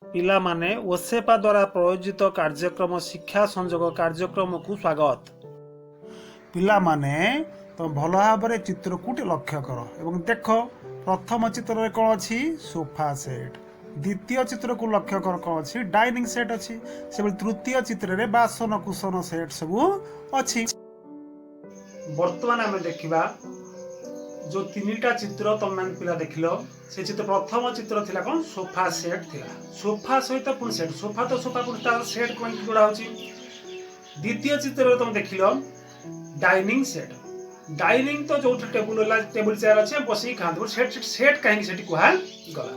पिला माने ओसेपा द्वारा प्रयोजित कार्यक्रम शिक्षा संजोग कार्यक्रम को स्वागत। पिला माने तो भल भाव चित्र को लक्ष्य कर एवं देख प्रथम चित्र रे कौन अच्छी सोफा सेट, द्वितीय चित्र को लक्ष्य कर कौन अच्छी डाइनिंग सेट अच्छी, से तृतीय चित्र रे बासन कुसन सेट सब अच्छी। वर्तमान आम देखा जो तीनटा चित्र तुम मैंने पिला देखिल से चित्र प्रथम चित्र थिला कौन सोफा सेट थिला, सोफा सहित पुणी सेट, सोफा तो सोफा पुणी तार सेट कौन जोड़ा होची। द्वितीय चित्र तुम देखिल डाइनिंग सेट, डाइनिंग तो जो टेबुल चेयर अच्छे बस खाते सेट सेट कहीं सेट कहा गला।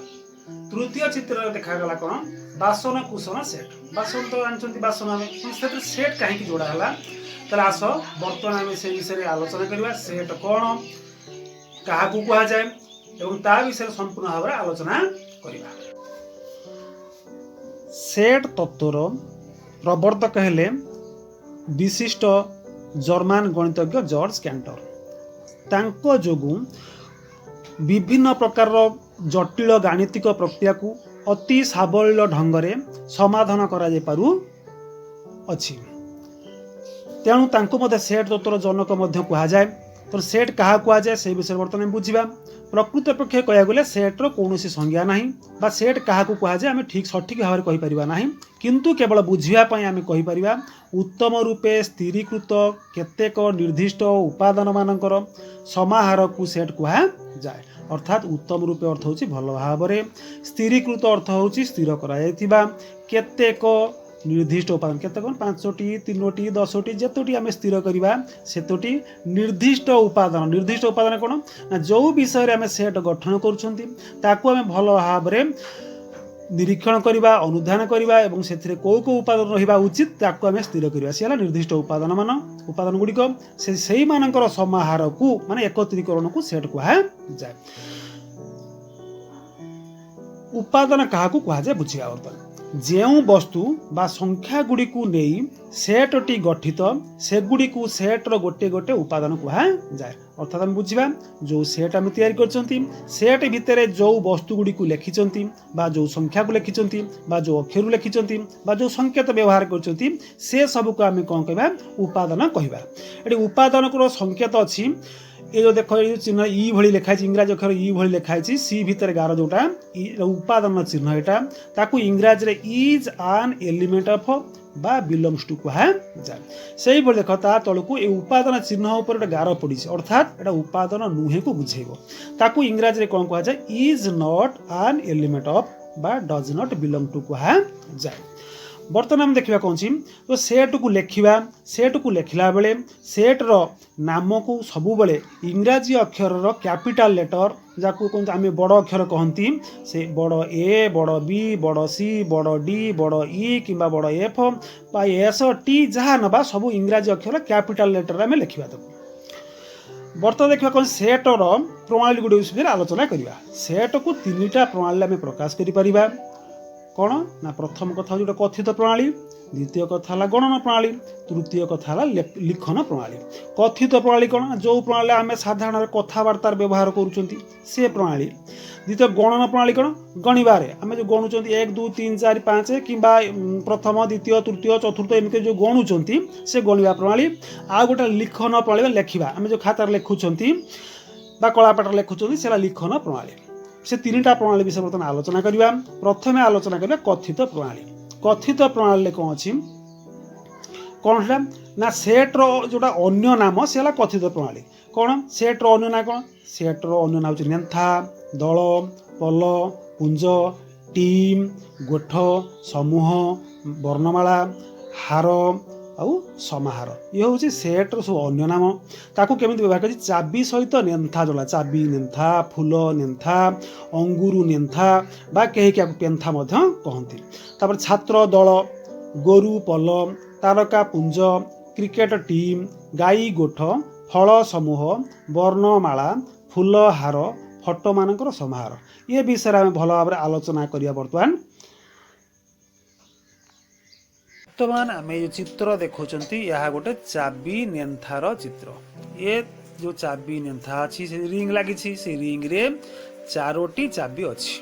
तृतीय चित्र देखा गला कौन बासन कुसन सेट, बासन तो जानते बासन आम सेट कहीं जोड़ा है। ताले आस बर्तमान आम से विषय आलोचना करवा सेट कौन क्या कह जाए एवं ता विषय संपूर्ण भाव में आलोचना करवा। सेट तत्वर प्रवर्तक हेले विशिष्ट जर्मान गणितज्ञ जॉर्ज कैंटर। तांको जोगु विभिन्न प्रकार जटिल गाणितिक प्रक्रिया को अति सावलील ढंग से समाधान करा जाय पारु अछि। तेणु तांको मध्य सेट तत्वर जनक मध्य कहा जाए। तो सेट क्या कह जाए से विषय बर्तमान बुझा। प्रकृत पक्ष कह गले सेट्र कौन संज्ञा ना बा सेट क्या कह जाए आम ठीक सठिक भाव में कहीपर ना, किंतु केवल बुझापी आम कहीपर उत्तम रूपे स्थिरीकृत केतेक निर्दिष्ट उपादान मानकर समाहार को सेट कह जाए। अर्थात उत्तम रूपे अर्थ होची भल भाव में, स्थिरीकृत अर्थ होची स्थिर करा केतेक निर्दिष्ट उपादान केते कौन 5टी 3टी 10टी जेतोटी आम स्थिर करवा सेतोटी निर्दिष्ट उपादान कौन ना जो विषय आम सेट गठन करें भल भाव में निरीक्षण करवा अनुधान करवा एवं से कौ उपादान रहा उचित ताकू आम स्थिर करवा सी निर्दिष्ट उपादान गुड़िक से मानकर समाहार को माने एकत्रीकरण को सेट कह जाए। उपादान क्या कह जाए बुझा। बर्तमान जो वस्तु बा संख्या गुड़ी को नहीं सेटटी गठित से गुड़ी को सेट्र गोटे गोटे उपादान कह जाए। अर्थात आम बुझा जो सेट आम तैयारी करछंती सेट भितर जो वस्तु गुड़ी को लिखिंट बा जो संख्या को लिखिंट बा जो अक्षर लिखिंट बा जो संकेत व्यवहार करछंती से सब को आम कौन कह उपादान कहवा। ये उपादान को संकेत अच्छी ये जो देख ये चिन्ह ई भली लिखाई इंग्राजी अक्षर ई भली लिखाई सी भितर गार जोटा उपादान चिन्ह यहाँ ताकू इंग्राजी रे इज एन एलिमेंट ऑफ बा बिलोंग्स टू कह जाए। से ही देख ता तलू ये उपादान चिन्ह उपर गोटे गार पड़ी अर्थात एटा उपादान नुहे को बुझेब ताकू इंग्राजी रे कौन कह जाए is not an element of बा डज नॉट बिलोंग टू कह जाए। बर्तमान आम देखा कौन तो सेट को लिखा सेट को लिखला बेले सेट्र नाम को सबु बेले इंग्राजी अक्षर कैपिटल लेटर जाकू कौन आम बड़ अक्षर कहती से बड़ ए बड़ बी बड़ सी बड़ डी बड़ ई कि बड़ एफ बा एस टी जहाँ नवा सब इंग्राजी अक्षर कैपिटल लेटर आम लिखा। बर्तमान देखा कौन सेटर प्रणाली गुड़ी विषय आलोचना करवा। सेट को 3टा प्रणाली आम प्रकाश करिपरिबा कौन ना प्रथम कथा जो कथित प्रणाली, द्वितीय कथा है गणन प्रणाली, तृतीय कथा है लिखन प्रणाली। कथित प्रणाली कौन जो प्रणाली आम साधारण कथबार्ता व्यवहार करुँच से प्रणाली। द्वितीय गणन प्रणाली कौन गणवार आम जो गणुंट 1 2 3 4 5 कि प्रथम द्वितीय तृतीय चतुर्थ एमती जो गणुंट से गणवा प्रणाली। आ गोटे लिखन प्रणाली लिखा आम जो खातार लिखुंट कलापाठ लिखुंट से लिखन प्रणाली। से 3टा प्रणाली विषय बर्तमान आलोचना करवा। प्रथम आलोचना करवा कथित प्रणाली। कथित प्रणाली कौन अच्छी कौन है ना सेट्र जोटा अन्य नाम से कथित प्रणाली। कौन सेट्र अन्य ना कौन सेट्र अन्य ना हूँ नेन्था दल पल पुंज टीम गोठ समूह वर्णमाला हार आउ समाहार ये हूँ सेट्र सब अन्य नाम। ताकू केमी व्यवहार कर चाबी सहित नेन्था जोड़ा चाबी नेन्था फूल नेन्था अंगुरु नेन्था बा कहीं क्या पेन्था कहती। तापर छात्र दल गोरु पल तारका पुंज क्रिकेट टीम गाई गोठ फल समूह वर्णमाला फूल हार फटो मानकर समाहार ये विषय आम भल भाव आलोचना करिया। वर्तमान आम जो चित्र देखुंट यह गोटे चाबी नेन्थार चित्र। ये जो चाबी नेन्था अच्छी से रिंग लगी से रिंग रे 4टी चाबी अच्छी।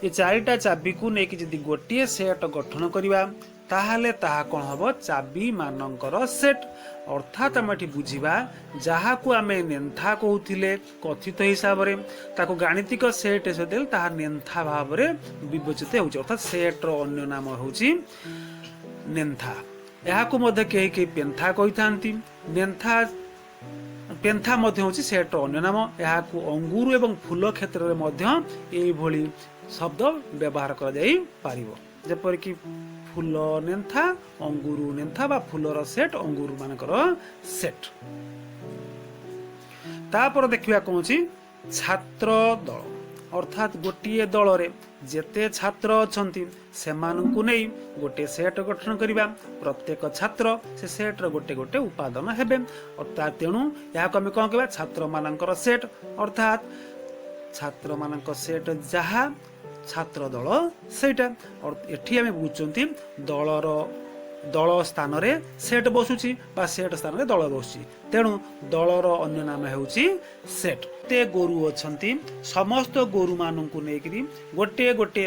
ये चारिटा चाबी को लेकिन जदि गोटे सेट गठन करवा ताहले ताहा कौन हम चाबी मानकर सेट अर्थात आम ये बुझा जहाँ को आम नेन्था कहते कथित हिसाब से ताको गाणितिक सेट देल ताहा नेन्था भाव में विवेचित होउछि अर्थात सेट्र अन्य नाम होउछि नेन्था। यहाकू मध्य कई कई पेन्था कही थांती नेन्था पेन्था मध्य होउछि सेट्र अन्य नाम। यहाकू अंगूर एवं फूल क्षेत्र में मध्य एई भली शब्द व्यवहार करा जाई पारिबो जेपर कि फूल नेन्था अंगूर नेन्था बा फूलर सेट अंगूर मानकर सेट। तापर देखिबा कोनछि छात्र दल अर्थात गोटे दल रे जेते छात्र अछंती सेमानंकु नै गोटे सेट गठन करिबा प्रत्येक छात्र से सेट रो गोटे गोटे उपादान हेबे अर्थात तेणु याको हम कोन कहबा छात्र मानकर सेट अर्थात छात्र मानकर सेट जहा छात्र दल सेटा और एठी आमे बुझुचंती दलर दल स्थान रे सेट बसुची बा सेट स्थान रे दल बसुची तेणु दलर अन्य नाम हेउची सेट। ते गोरु अछंती समस्त गोरु मानंकु नेकरी गोटे गोटे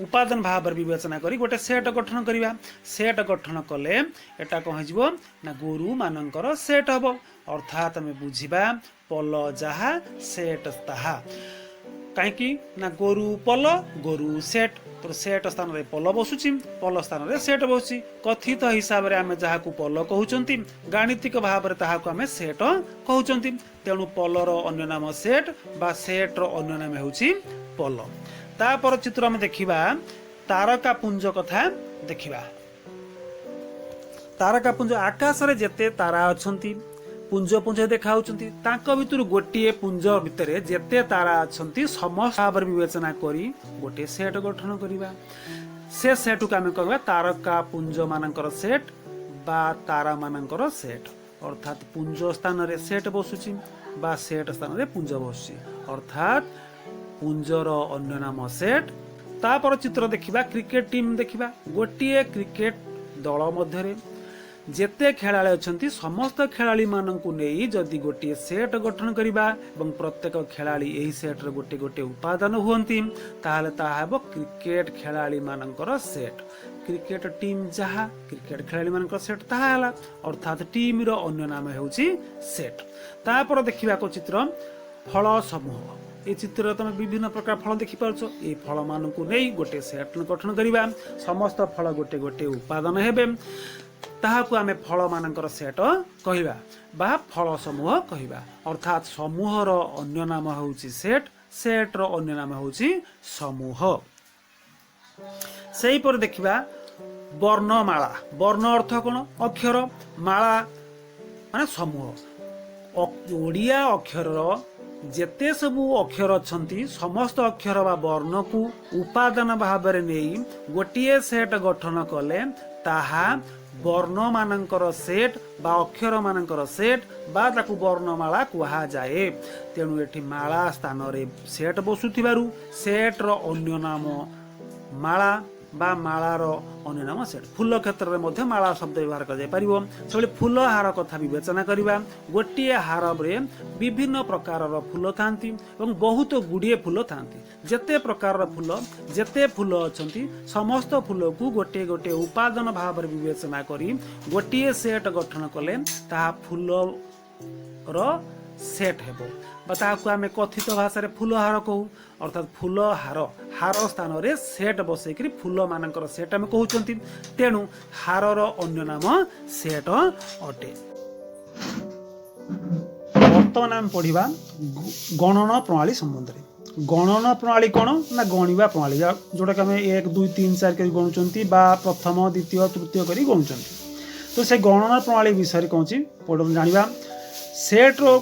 उपादान भाव विवेचना करी गोटे सेट गठन करिवा सेट गठन कले एटा कह हिजबो ना गोरु मानंकर सेट हबो अर्थात हमें बुझिबा पल जहा सेट ताहा कहीं ना गोरु पल गोरु सेट तो सेट स्थान रे पल बसुची पल स्थान रे सेट बसुची कथित हिसाब रे आमे जहा को पल कहउचंती गाणितिक भाव रे ताहा को आमे सेट कहउचंती तेणु पलर अन्य नाम सेट बा सेट रो अन्य नाम हेउची पल। तापर चित्र में देखिबा तारका पुंज कथा देखिबा तारका पुंज आकाश रे जेते तारा अछंती पुंज पुंज देखा भितर गोटे पुंज भितर जेते तारा अछंती समस्त भाव विवेचना करी गोटे सेट गठन करिबा से सेट को आमे कहबा तारका पुंज मानकर सेट बा तारा मानकर सेट अर्थात पुंज स्थान रे सेट बसुची बा सेट स्थान रे पुंज बसुची अर्थात पुंजर अन्य नाम सेट। तापर चित्र देखिबा क्रिकेट टीम देखिबा गोटे क्रिकेट दल मध्य जेते खेलाड़ी अछंती समस्त खेलाड़ी मानंकु नेई जदि गोटे सेट गठन करिबा एवं प्रत्येक खेलाड़ी एही सेट रे गोटे गोटे उपादान हुअंती ताहले ताहा हेबो क्रिकेट खेलाड़ी मानंकर सेट। क्रिकेट टीम जहा क्रिकेट खेलाड़ी मानकर सेट ताहा हला अर्थात टीम रो अन्य नाम हेउची सेट। तापर देखिबा को चित्र फल समूह ए चित्र तुम विभिन्न प्रकार फल देखि पारछो ए फल मानंकु नेई गोटे सेट गठन करिबा समस्त फल गोटे गोटे उपादान हेबे ताहाकु आमे फल मानकर सेट कहिबा बा फल समूह कहिबा अर्थात समूह रो अन्य नाम होउची सेट सेट रो अन्य नाम होउची समूह। सेही पर देखिबा वर्णमाला वर्ण अर्थ कोन अक्षर माला माने समूह ओडिया अक्षर रो जेते सबु अक्षर अछंती समस्त अक्षर बा वर्ण को उपादान भाव रे नेई गोटिए सेट गठन कले ताहा वर्ण मानकर सेट बा अक्षर मानकर सेट बा ताकू वर्णमाला कुहा जाए। तेणु एठी माला स्थान रे सेट बसुथिबारु सेट रो अन्य नाम माला बा मालार अन्य नाम सेट। फूल क्षेत्र में मध्य माला शब्द व्यवहार कर जाय परिबो सेबले फूल हार कथा विवेचना करिबा गोटिए हार रे विभिन्न प्रकार फूल थांती एवं बहुत गुड़िए फूल थांती जेते प्रकार फूल जेते फूल अछंती समस्त फूल को गोटे गोटे उपादान भाव विवेचना करी गोटिए सेट गठन कले ता फूल रो सेट हेबो बताकू आमे कथित भाषा रे फूल हार कहू अर्थात फूल हार हार स्थान रे सेट बसैकरी फूल मानकर सेट आमे कहउचंती तेणु हारर अन्य नाम सेट अटे। वर्तमान आम पढ़िबा गणना प्रणाली संबंध रे। गणना प्रणाली कौन ना गणिबा प्रणाली जोटा कि आमे 1 2 3 4 करी गणुचंती बा प्रथम द्वितीय तृतीय करी गणुचंती तो से गणना प्रणाली विषय कौन ची पढ़ जानिबा सेट रो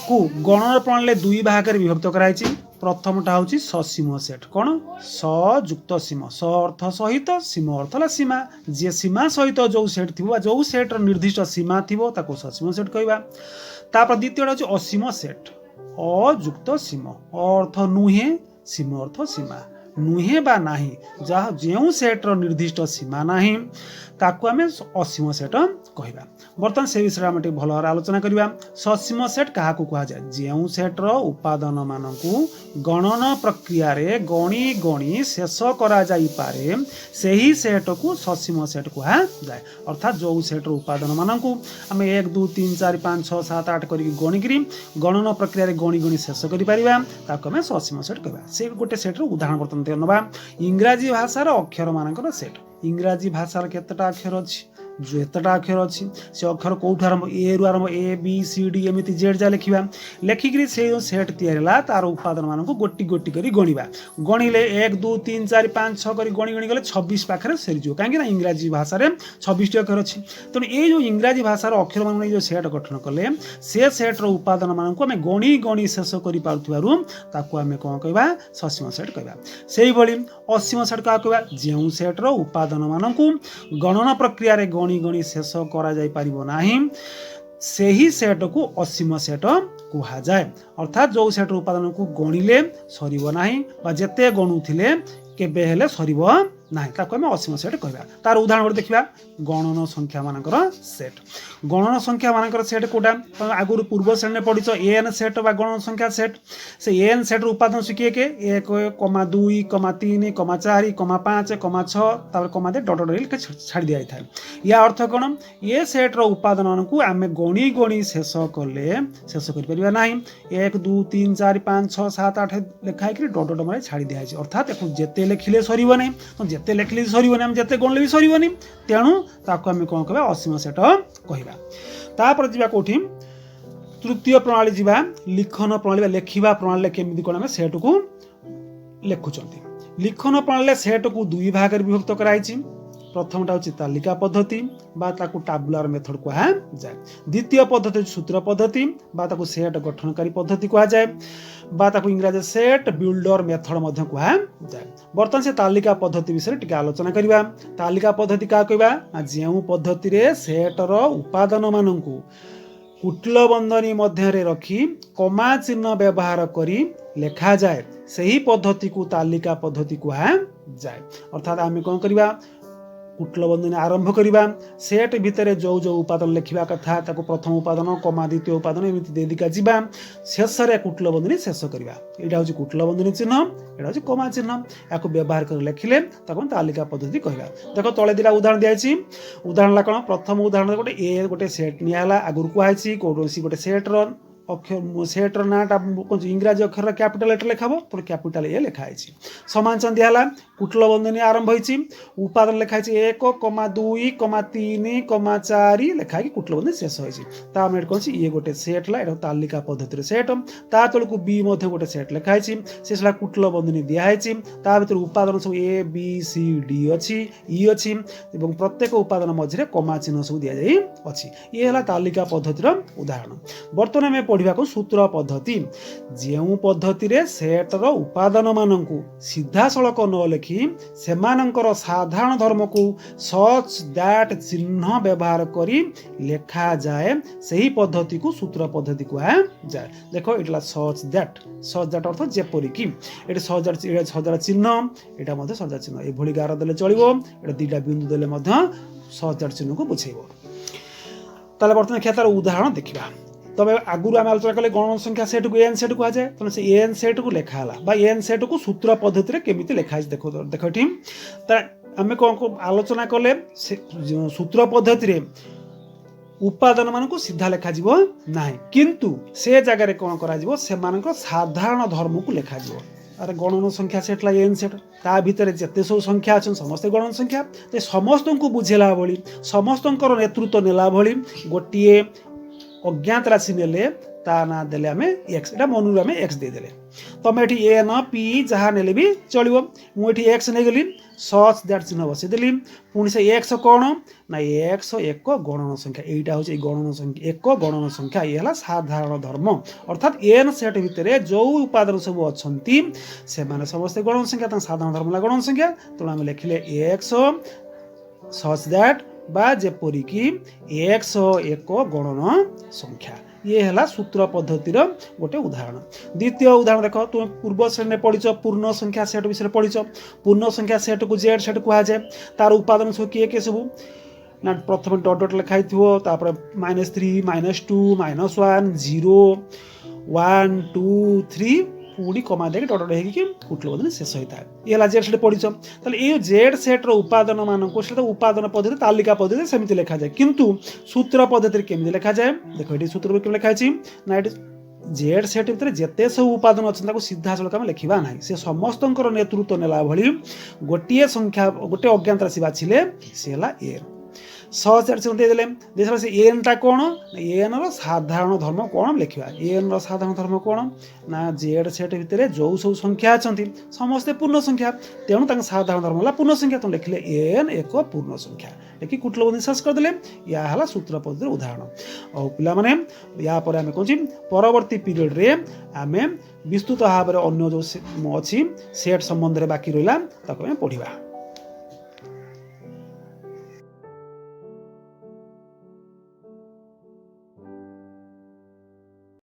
को गणना प्रणाली दुई भाग रे विभक्त कराई ची। प्रथमटा हूँ ससीम सेट कौन सयुक्त सीम स अर्थ सहित सीम अर्थ ला सीमा जे सीमा सहित जो सेट थी जो सेट निर्दिष्ट सीमा थी ससीम सेट कहवा। तापर द्वितीय हूँ असीम सेट अयुक्त सीम अर्थ नुहे सीम अर्थ सीमा नुहे बा नाही जहाँ जो सेट निर्दिष्ट सीमा नाही ताकू आमे असीम सेट कहवा। बर्तमान से विषय आम भल भाव आलोचना करवा। ससीम सेट क्या कहुए जो सेट्र उपादान मानू गणन प्रक्रिया गणी गणी शेष करे से ही सेट को ससीम सेट कहुए। अर्थात जो सेट्र उपादान मानू आम 1 2 3 4 5 6 7 8 कर गणिकी गणन प्रक्रिया गणी गणी शेष करें ससीम सेट कहवा। से गोटे सेट्र उदाहरण बर्तमान नवा इंग्राजी भाषार अक्षर मानकर सेट। इंग्राजी भाषार केतटा अक्षर अच्छी जो एतटा अक्षर अच्छी से अक्षर कौटू आरंभ ए रु आरंभ ए बी सी डी एमती जेड जा लिखा लिखिकी से सेट या तार उपादान मानक गोटी गोटी कर गणवा गणिले 1 2 3 4 5 6 कर गणी गणी गले 26 पाखे सरीज कहीं इंग्राजी भाषा 26 अक्षर अच्छी। तेणु ये जो इंग्राजी भाषार अक्षर मान जो सेट गठन कले से सेट्र उपादान मानक आम गणी गणी शेष कर कौन कहवा ससीम सेट कहवा। से ही असीम सेट क्या कहवा जो सेट्र उपादान मानक गणन प्रक्रिया गणी गणी शेष करा से ही सेट को असीम सेट कहुए। अर्थात जो सेट्र उपादान को गणिले सरना जेते गणुले केबे हेले सरब ना आम असीम सेट कहवा। तार उदाहरण देखा गणन संख्या मानकर सेट। गणन संख्या मानकर सेट कोटा आगुरी पूर्व श्रेणी पढ़ी एन सेट बा गणन संख्या सेट। से एन सेट्र उपादान किए के 1 2 3 4 5 6 कमा दे डट डट छाड़ दिया था। या अर्थ कौन ये सेट्र उपादान को आम गणी गणी शेष कले शेष करना 1 2 3 4 5 6 7 8 लिखाई डट डट मारे छाड़ दिया। अर्थात जिते लिखिले सरब ना जिते लिखिले सरबन आम जिते गणले भी सरबनी तेणु ताको आम कौन कह असीम सेट कहवा। तापर जा कौटी तृतीय प्रणाली जा लिखन प्रणाली लेखा प्रणाली केमी कौन आम सेट को लिखुंट। लिखन प्रणाली सेट को 2 भाग विभक्त कराई। प्रथमटा हूँ तालिका पद्धति टाबुलार मेथड कहुए। द्वितीय पद्धति सूत्र पद्धति सेट गठनकारी पद्धति कहुए इंग्राजी सेट बिल्डर मेथड कहुए। बर्तमान से तालिका पद्धति विषय टिके आलोचना करवा। तालिका पद्धति क्या कहवा जो पद्धति सेटर उपादान मानू कुटिल बंधनी मध्य रखी कमा चिन्ह व्यवहार करी लेखा जाए से ही पद्धति को तालिका पद्धति कहुए। अर्थात आम कौन करवा कुटिल बंधनी आरंभ करवा सेट भितर जो जो उपादान लिखा कथा प्रथम उपादान कमा द्वितीय उपादान एमती देदिका जीवा शेष कुटिल बंधनी शेष करवा। यहाँ हूँ कुटिल बंधनी चिन्ह यहाँ हूँ कमा चिन्ह या व्यवहार कर लिखिले तालिका पद्धति कहवा। देख तले 2टा उदाहरण दिखाई। उदाहरण कौन प्रथम उदाहरण गोटे ए गोटे सेट निला आगुरी कहुई कौन गोटे सेट्र अक्षर सेट्र नाटा इंग्राजी अक्षर कैपिटल लेटर लिखाब तो कैपिटल ए लिखाई समान चिन्ह दिहला कुटिल बंधनी आरंभ होती उपादान लिखाई 1 2 3 4 लिखाई कुटिल बंधनी शेष होती कौन ये गोटे सेट है तालिका पद्धति सेट ता तल को बी गोटे सेट लिखाई से कुटिल बंधनी दिखाई भर उपादान सब ए बी सी डी अच्छी ई अच्छी प्रत्येक उपादान मझे कमा चिन्ह सब दि जाए। ये है तालिका पद्धतिर उदाहरण। बर्तमान में पढ़ा को सूत्र पद्धति जो पद्धति सेटर उपादान मानू सीधा सड़क न लिखि सेमानंकर साधारण धर्म को सच दैट चिन्ह व्यवहार करी लेखा जाए से ही पद्धति को सूत्र पद्धति कहुए। देखो ये सच दैट अर्थ जेपरिकी ये सजार चिन्ह यहाँ सजार चिन्ह ये गार देले चलो ये 2टा बिंदु देले सजार चिन्ह को बुझेब। ताले बर्तमान देखिए तार उदाहरण देखा। तबे आगुरी आम आलोचना कले गणन संख्या सेट को एन सेट कहुए तेना से एन सेट को लिखाला एन सेट को सूत्र पद्धति केमी लिखाई देख देख ये आम कौन आलोचना कले सूत्र पद्धति उपादान मान को सीधा लिखा ना किंतु से जगह कौन कर साधारण धर्म को लिखा। अरे गणन संख्या सेट एन सेट ता भितर जिते सब संख्या अच्छा समस्त गणन संख्या समस्त को बुझेला भली समस्त नेतृत्व नेला भली गोटे अज्ञात राशि नेले ता ना देले आम एक्स एटा मनू आम एक्स देदेले तुम ये एन पी जहाँ नेले भी चलो मुझे एक्स नहीं गली सच दैट चिन्ह बसईदेली पुणी से एक्स कौन ना एक्स एक गणन संख्या यहाँ हूँ गणन संख्या एक गणन संख्या ये है साधारण धर्म। अर्थात एन सेट भितर जो उपादान सब अच्छा से समस्ते गणन संख्या साधारण धर्म गणन संख्या तेणु आम लिखिले एक्स सच दैट बा जेपरिकी एक्स एक गणन संख्या। ये है सूत्र पद्धतिर गोटे उदाहरण। द्वितीय उदाहरण देख तुम पूर्व श्रेणी पढ़ी पूर्ण संख्या सेट विषय पढ़ी पूर्ण संख्या सेट को जेड सेट कहुए तार उपादान सब किए सब ना प्रथम डट डट लिखाई थो तापर -3 -2 -1 0 1 2 3 पूरी कमा देके डट डट हेकी कुटल शेष होता है ये है जेड सेट पढ़ी ताले ये जेड सेट्र उपादान मानक उपादान पद्धति तालिका पद्धति सेमती लिखा जाए किंतु सूत्र पद्धति केमती लिखा जाए देखो ये सूत्र केमती लिखाई ना ये जेड सेट भितर जिते सब उपादान अच्छे सीधा सड़क आम लिखा ना से समस्त नेतृत्व नेला भली गोटे संख्या गोटे अज्ञात राशि बाछिले सी है एन सहज देदेले से एन टा कौन एन साधारण धर्म कौन लिखा एन साधारण धर्म कौन ना जेड सेट भितर जो सब संख्या अच्छा समस्ते पूर्ण संख्या तेणु साधारण धर्म है पूर्ण संख्या तुम लिखिले एन एक पूर्ण संख्या लिखि कुटल शेष करदे या है सूत्र पद्धति उदाहरण और पाने या आम कौन परवर्ती पीरियड रे आम विस्तृत भाव में अन्य जो अच्छी सेट संबंध में बाकी रहा पढ़ा।